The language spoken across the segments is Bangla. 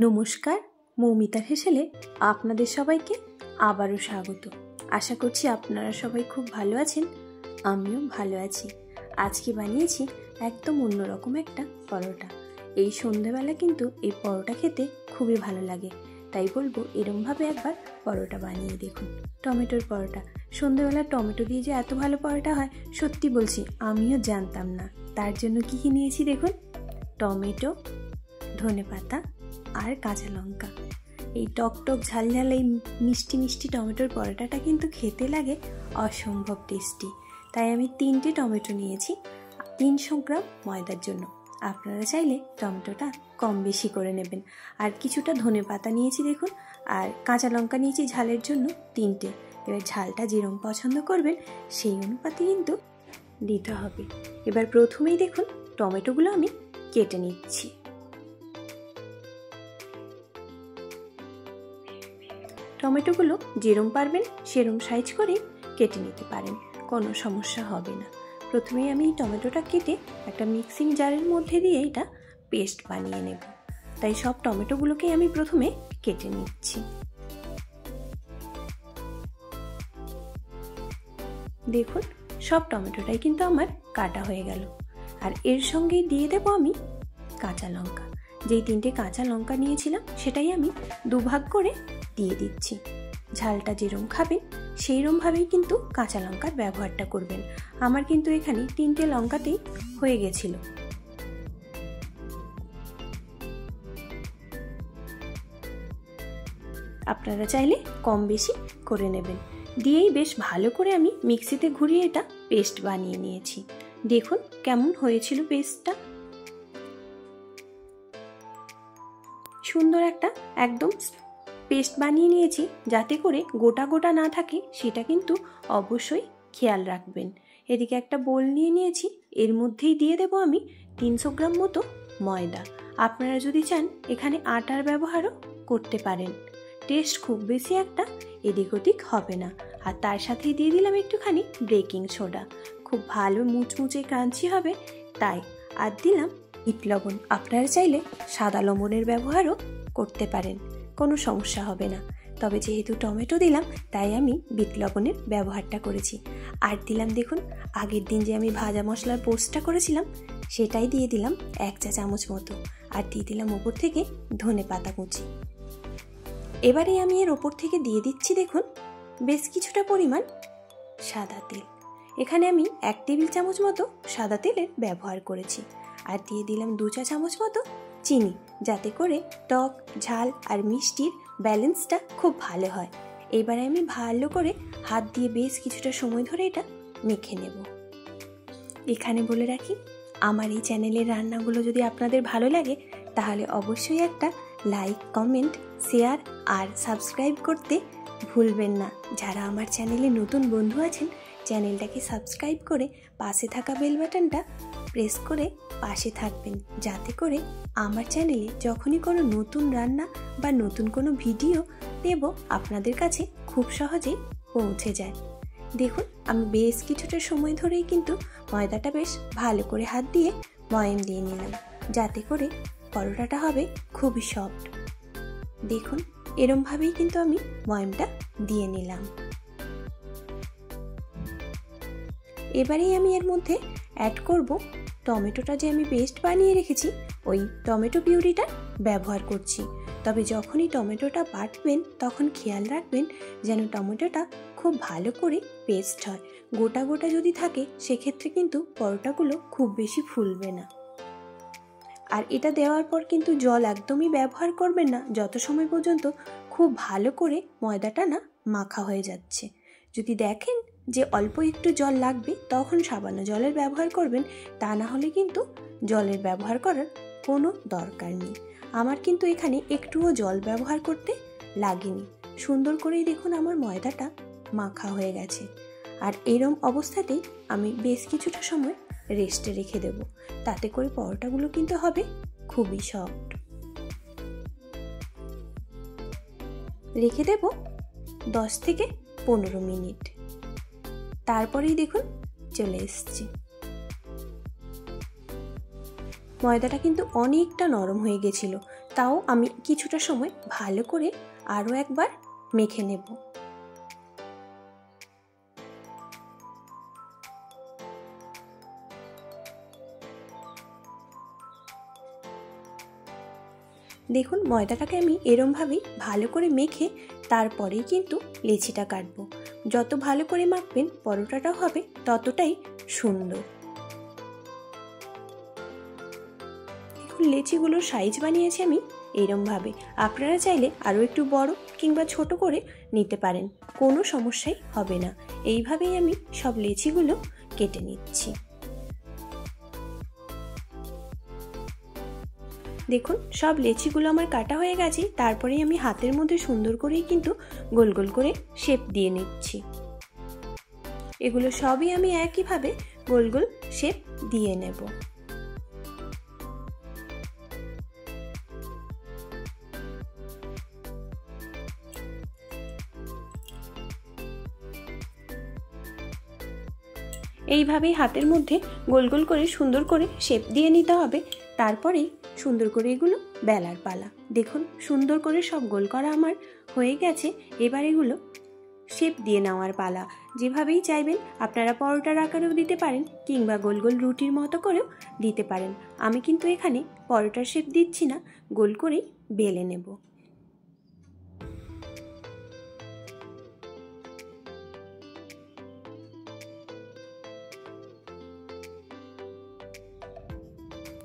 নমস্কার, মৌমিতার হেসেলে আপনাদের সবাইকে আবারও স্বাগত। আশা করছি আপনারা সবাই খুব ভালো আছেন, আমিও ভালো আছি। আজকে বানিয়েছি একদম অন্যরকম একটা পরোটা। এই সন্ধ্যেবেলা কিন্তু এই পরোটা খেতে খুবই ভালো লাগে, তাই বলবো এরমভাবে একবার পরোটা বানিয়ে দেখুন। টমেটোর পরোটা, সন্ধ্যেবেলা টমেটো দিয়ে যে এত ভালো পরোটা হয় সত্যি বলছি আমিও জানতাম না। তার জন্য কী কী নিয়েছি দেখুন: টমেটো, ধনেপাতা আর কাঁচা লঙ্কা। এই টকটক ঝালঝাল এই মিষ্টি মিষ্টি টমেটোর পরোটাটা কিন্তু খেতে লাগে অসম্ভব টেস্টি। তাই আমি 3টে টমেটো নিয়েছি 300 গ্রাম ময়দার জন্য। আপনারা চাইলে টমেটোটা কম বেশি করে নেবেন। আর কিছুটা ধনেপাতা নিয়েছি দেখুন, আর কাঁচা লঙ্কা নিয়েছি ঝালের জন্য 3টে। এবার ঝালটা যেরকম পছন্দ করবেন সেই অনুপাতে কিন্তু দিতে হবে। এবার প্রথমেই দেখুন টমেটোগুলো আমি কেটে নিচ্ছি। টমেটোগুলো যেরম পারবেন সেরম সাইজ করে কেটে নিতে পারেন, কোনো সমস্যা হবে না। প্রথমেই আমি টমেটোটা কেটে একটা মিক্সিং জারের মধ্যে দিয়ে এটা পেস্ট বানিয়ে নেব। তাই সব টমেটোগুলোকে আমি প্রথমে কেটে নিচ্ছি। দেখুন সব টমেটোটাই কিন্তু আমার কাটা হয়ে গেল। আর এর সঙ্গেই দিয়ে দেব আমি কাঁচা লঙ্কা। যেই 3টে কাঁচা লঙ্কা নিয়েছিলাম সেটাই আমি দুভাগ করে দিয়ে দিচ্ছি। ঝালটা যেরকম খাবেন সেইরকমভাবেই কিন্তু কাঁচা লঙ্কার ব্যবহারটা করবেন। আমার কিন্তু এখানে 3টে লঙ্কাতেই হয়ে গেছিল। আপনারা চাইলে কম বেশি করে নেবেন। দিয়েই বেশ ভালো করে আমি মিক্সিতে ঘুরিয়ে এটা পেস্ট বানিয়ে নিয়েছি। দেখুন কেমন হয়েছিল পেস্টটা। সুন্দর একটা একদম পেস্ট বানিয়ে নিয়েছি। যাতে করে গোটা গোটা না থাকে সেটা কিন্তু অবশ্যই খেয়াল রাখবেন। এদিকে একটা বোল নিয়ে নিয়েছি, এর মধ্যেই দিয়ে দেব আমি 300 গ্রাম মতো ময়দা। আপনারা যদি চান এখানে আটার ব্যবহারও করতে পারেন। টেস্ট খুব বেশি একটা এদিক ওদিক হবে না। আর তার সাথেই দিয়ে দিলাম একটুখানি বেকিং সোডা, খুব ভালো মুচমুচে ক্রাঞ্চি হবে তাই। আর দিলাম বিট লবণ। আপনারা চাইলে সাদা লবণের ব্যবহারও করতে পারেন, কোনো সমস্যা হবে না। তবে যেহেতু টমেটো দিলাম তাই আমি বিট লবণের ব্যবহারটা করেছি। আর দিলাম দেখুন আগের দিন যে আমি ভাজা মশলার পোস্টটা করেছিলাম সেটাই দিয়ে দিলাম 1 চা চামচ মতো। আর দিয়ে দিলাম ওপর থেকে ধনেপাতা কুচি। এবারে আমি এর ওপর থেকে দিয়ে দিচ্ছি দেখুন বেশ কিছুটা পরিমাণ সাদা তেল। এখানে আমি 1 টেবিল চামচ মতো সাদা তেলের ব্যবহার করেছি। আর দিয়ে দিলাম 2 চা চামচ মতো চিনি, যাতে করে টক ঝাল আর মিষ্টির ব্যালেন্সটা খুব ভালো হয়। এবারে আমি ভালো করে হাত দিয়ে বেশ কিছুটা সময় ধরে এটা মেখে নেব। এখানে বলে রাখি, আমার এই চ্যানেলের রান্নাগুলো যদি আপনাদের ভালো লাগে তাহলে অবশ্যই একটা লাইক, কমেন্ট, শেয়ার আর সাবস্ক্রাইব করতে ভুলবেন না। যারা আমার চ্যানেলে নতুন বন্ধু আছেন চ্যানেলটাকে সাবস্ক্রাইব করে পাশে থাকা বেল বাটনটা প্রেস করে পাশে থাকবেন, যাতে করে আমার চ্যানেলে যখনই কোনো নতুন রান্না বা নতুন কোনো ভিডিও দেব আপনাদের কাছে খুব সহজেই পৌঁছে যায়। দেখুন আমি বেশ কিছুটা সময় ধরেই কিন্তু ময়দাটা বেশ ভালো করে হাত দিয়ে ময়াম দিয়ে নিলাম, যাতে করে পরোটাটা হবে খুবই সফট। দেখুন এরমভাবেই কিন্তু আমি ময়ামটা দিয়ে নিলাম। এবারেই আমি এর মধ্যে অ্যাড করব টমেটোটা যে আমি পেস্ট বানিয়ে রেখেছি, ওই টমেটো পিউরিটা ব্যবহার করছি। তবে যখনই টমেটোটা বাটবেন তখন খেয়াল রাখবেন যেন টমেটোটা খুব ভালো করে পেস্ট হয়। গোটা গোটা যদি থাকে সেক্ষেত্রে কিন্তু পরোটাগুলো খুব বেশি ফুলবে না। আর এটা দেওয়ার পর কিন্তু জল একদমই ব্যবহার করবেন না যত সময় পর্যন্ত খুব ভালো করে ময়দাটা না মাখা হয়ে যাচ্ছে। যদি দেখেন যে অল্প একটু জল লাগবে তখন সামান্য জলের ব্যবহার করবেন, তা না হলে কিন্তু জলের ব্যবহার করার কোনো দরকার নেই। আমার কিন্তু এখানে একটুও জল ব্যবহার করতে লাগেনি। সুন্দর করেই দেখুন আমার ময়দাটা মাখা হয়ে গেছে। আর এরম অবস্থাতেই আমি বেশ কিছুটা সময় রেস্টে রেখে দেব, তাতে করে পরোটাগুলো কিন্তু হবে খুবই সফট। রেখে দেব 10 থেকে 15 মিনিট। তারপরেই দেখুন চলে এসছে। ময়দাটা কিন্তু অনেকটা নরম হয়ে গেছিল, তাও আমি কিছুটা সময় ভালো করে আরও একবার মেখে নেব। দেখুন ময়দাটাকে আমি এরমভাবেই ভালো করে মেখে তারপরেই কিন্তু লেচিটা কাটবো। যত ভালো করে মাখবেন পরোটাটা হবে ততটাই সুন্দর। দেখুন লেচিগুলোর সাইজ বানিয়েছি আমি এরমভাবে। আপনারা চাইলে আরও একটু বড় কিংবা ছোট করে নিতে পারেন, কোনো সমস্যাই হবে না। এইভাবেই আমি সব লেচিগুলো কেটে নিচ্ছি। দেখুন সব লেচিগুলো আমার কাটা হয়ে গেছে। তারপরেই আমি হাতের মধ্যে সুন্দর করেই কিন্তু গোল গোল করে শেপ দিয়ে নিচ্ছি। এগুলো সবই আমি একইভাবে গোল গোল শেপ দিয়ে নেব। এইভাবেই হাতের মধ্যে গোল গোল করে সুন্দর করে শেপ দিয়ে নিতে হবে। তারপরেই সুন্দর করে এগুলো বেলার পালা। দেখুন সুন্দর করে সব গোল করা আমার হয়ে গেছে। এবার এগুলো শেপ দিয়ে নেওয়ার পালা। যেভাবেই চাইবেন আপনারা পরোটার আকারেও দিতে পারেন কিংবা গোল গোল রুটির মতো করেও দিতে পারেন। আমি কিন্তু এখানে পরোটার শেপ দিচ্ছি না, গোল করেই বেলে নেব।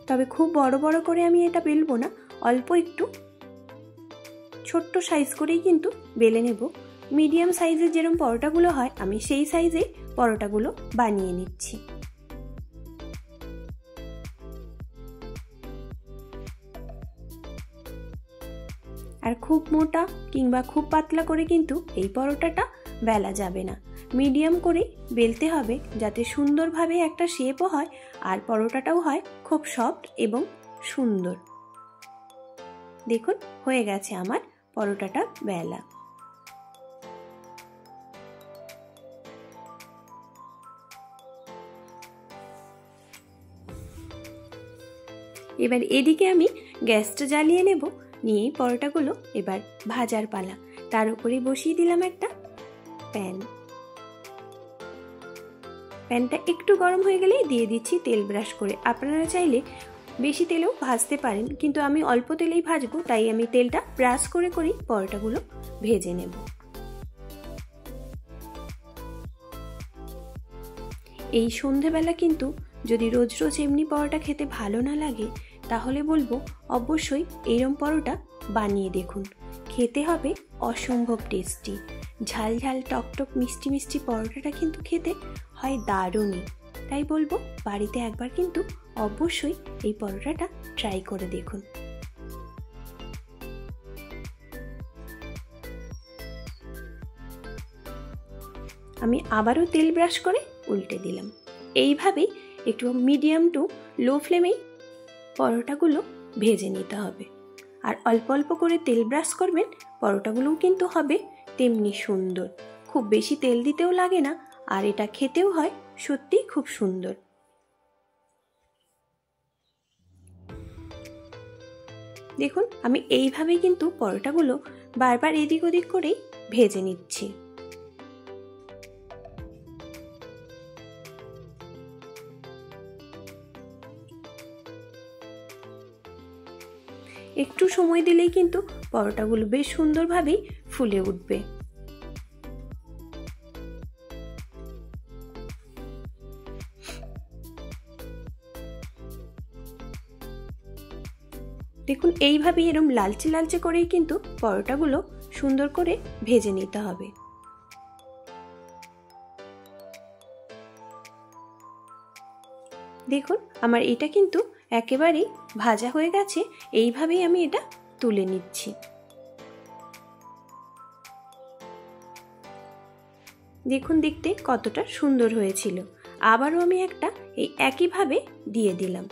তবে খুব বড় বড় করে আমি এটা বেলবো না, অল্প একটু ছোট্ট সাইজ করেই কিন্তু বেলে নেব। মিডিয়াম সাইজের যেরকম পরোটাগুলো হয় আমি সেই সাইজেই পরোটাগুলো বানিয়ে নিচ্ছি। আর খুব মোটা কিংবা খুব পাতলা করে কিন্তু এই পরোটাটা বেলা যাবে না। মিডিয়াম করে বেলতে হবে যাতে সুন্দরভাবে একটা শেপও হয় আর পরোটাটাও হয় খুব সফট এবং সুন্দর। দেখুন হয়ে গেছে আমার পরোটাটা বেলা। এবার এদিকে আমি গ্যাসটা জ্বালিয়ে নেব। নিয়েই পরোটাগুলো এবার ভাজার পালা। তার উপরে বসিয়ে দিলাম একটা প্যান। প্যানটা একটু গরম হয়ে গেলেই দিয়ে দিচ্ছি তেল ব্রাশ করে। আপনারা চাইলে বেশি তেলেও ভাজতে পারেন, কিন্তু আমি অল্প তেলেই ভাজবো, তাই আমি তেলটা ব্রাশ করে করেই পরোটাগুলো ভেজে নেব। এই সন্ধেবেলা কিন্তু যদি রোজ রোজ এমনি পরোটা খেতে ভালো না লাগে তাহলে বলবো অবশ্যই এইরকম পরোটা বানিয়ে দেখুন। খেতে হবে অসম্ভব টেস্টি। ঝাল ঝাল টকটক মিষ্টি মিষ্টি পরোটাটা কিন্তু খেতে হয় দারুণই। তাই বলবো বাড়িতে একবার কিন্তু অবশ্যই এই পরোটাটা ট্রাই করে দেখুন। আমি আবারও তেল ব্রাশ করে উল্টে দিলাম। এইভাবেই একটু মিডিয়াম টু লো ফ্লেমেই পরোটাগুলো ভেজে নিতে হবে। আর অল্প অল্প করে তেল ব্রাশ করবেন, পরোটাগুলোও কিন্তু হবে তেমনি সুন্দর। খুব বেশি তেল দিতেও লাগে না, আর এটা খেতেও হয় সত্যি খুব সুন্দর। দেখুন আমি এইভাবেই কিন্তু পরোটাগুলো বারবার এদিক ওদিক করেই ভেজে নিচ্ছি। একটু সময় দিলেই কিন্তু পরোটাগুলো বেশ সুন্দরভাবেই ফুলে উঠবে। দেখুন এইভাবেই এরকম লালচে লালচে করেই কিন্তু পরোটাগুলো সুন্দর করে ভেজে নিতে হবে। দেখুন আমার এটা কিন্তু একেবারেই ভাজা হয়ে গেছে। এইভাবেই আমি এটা তুলে নিচ্ছি। দেখুন দেখতে কতটা সুন্দর হয়েছিল। আবারও আমি একটা এই একইভাবে দিয়ে দিলাম।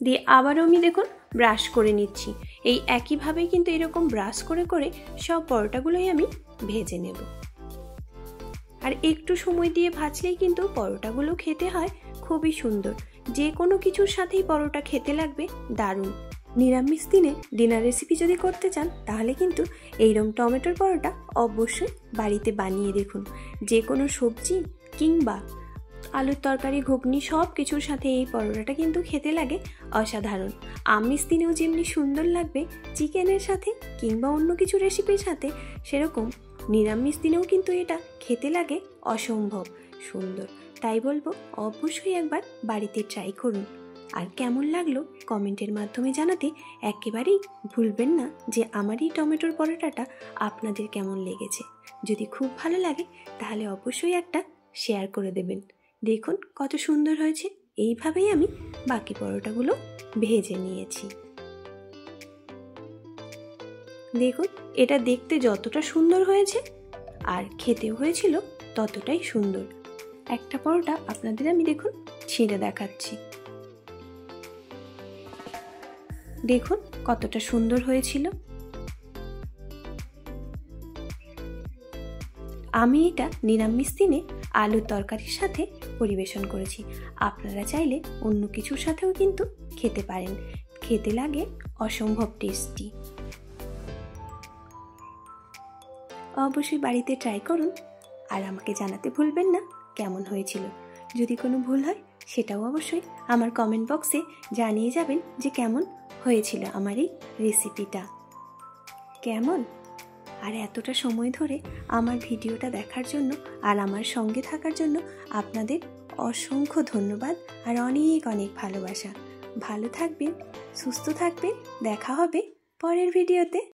দিয়ে আবারও আমি দেখুন ব্রাশ করে নিচ্ছি। এই একইভাবেই কিন্তু এরকম ব্রাশ করে করে সব পরোটাগুলোই আমি ভেজে নেব। আর একটু সময় দিয়ে ভাজলেই কিন্তু পরোটাগুলো খেতে হয় খুবই সুন্দর। যে কোনো কিছুর সাথেই পরোটা খেতে লাগবে দারুণ। নিরামিষ দিনে ডিনার রেসিপি যদি করতে চান তাহলে কিন্তু এইরকম টমেটোর পরোটা অবশ্যই বাড়িতে বানিয়ে দেখুন। যে কোনো সবজি কিংবা আলুর তরকারি, ঘুগনি সব কিছুর সাথে এই পরোটাটা কিন্তু খেতে লাগে অসাধারণ। আমিষ দিনেও যেমনি সুন্দর লাগবে চিকেনের সাথে কিংবা অন্য কিছু রেসিপির সাথে, সেরকম নিরামিষ দিনেও কিন্তু এটা খেতে লাগে অসম্ভব সুন্দর। তাই বলবো অবশ্যই একবার বাড়িতে ট্রাই করুন। আর কেমন লাগলো কমেন্টের মাধ্যমে জানাতে একেবারেই ভুলবেন না যে আমার এই টমেটোর পরোটাটা আপনাদের কেমন লেগেছে। যদি খুব ভালো লাগে তাহলে অবশ্যই একটা শেয়ার করে দেবেন। দেখুন কত সুন্দর হয়েছে। এইভাবেই আমি বাকি পরোটাগুলো ভেজে নিয়েছি। দেখুন এটা দেখতে যতটা সুন্দর হয়েছে আর খেতেও হয়েছিল ততটাই সুন্দর। একটা পরোটা আপনাদের আমি দেখুন ছিঁড়ে দেখাচ্ছি। দেখুন কতটা সুন্দর হয়েছিল। আমি এটা নিরামিষ দিনে আলুর তরকারির সাথে পরিবেশন করেছি। আপনারা চাইলে অন্য কিছুর সাথেও কিন্তু খেতে পারেন, খেতে লাগে অসম্ভব টেস্টি। অবশ্যই বাড়িতে ট্রাই করুন আর আমাকে জানাতে ভুলবেন না কেমন হয়েছিল। যদি কোনো ভুল হয় সেটাও অবশ্যই আমার কমেন্ট বক্সে জানিয়ে যাবেন যে কেমন হয়েছিল আমার এই রেসিপিটা। কেমন? আর এতটা সময় ধরে আমার ভিডিওটা দেখার জন্য আর আমার সঙ্গে থাকার জন্য আপনাদের অসংখ্য ধন্যবাদ আর অনেক অনেক ভালোবাসা। ভালো থাকবেন, সুস্থ থাকবেন। দেখা হবে পরের ভিডিওতে।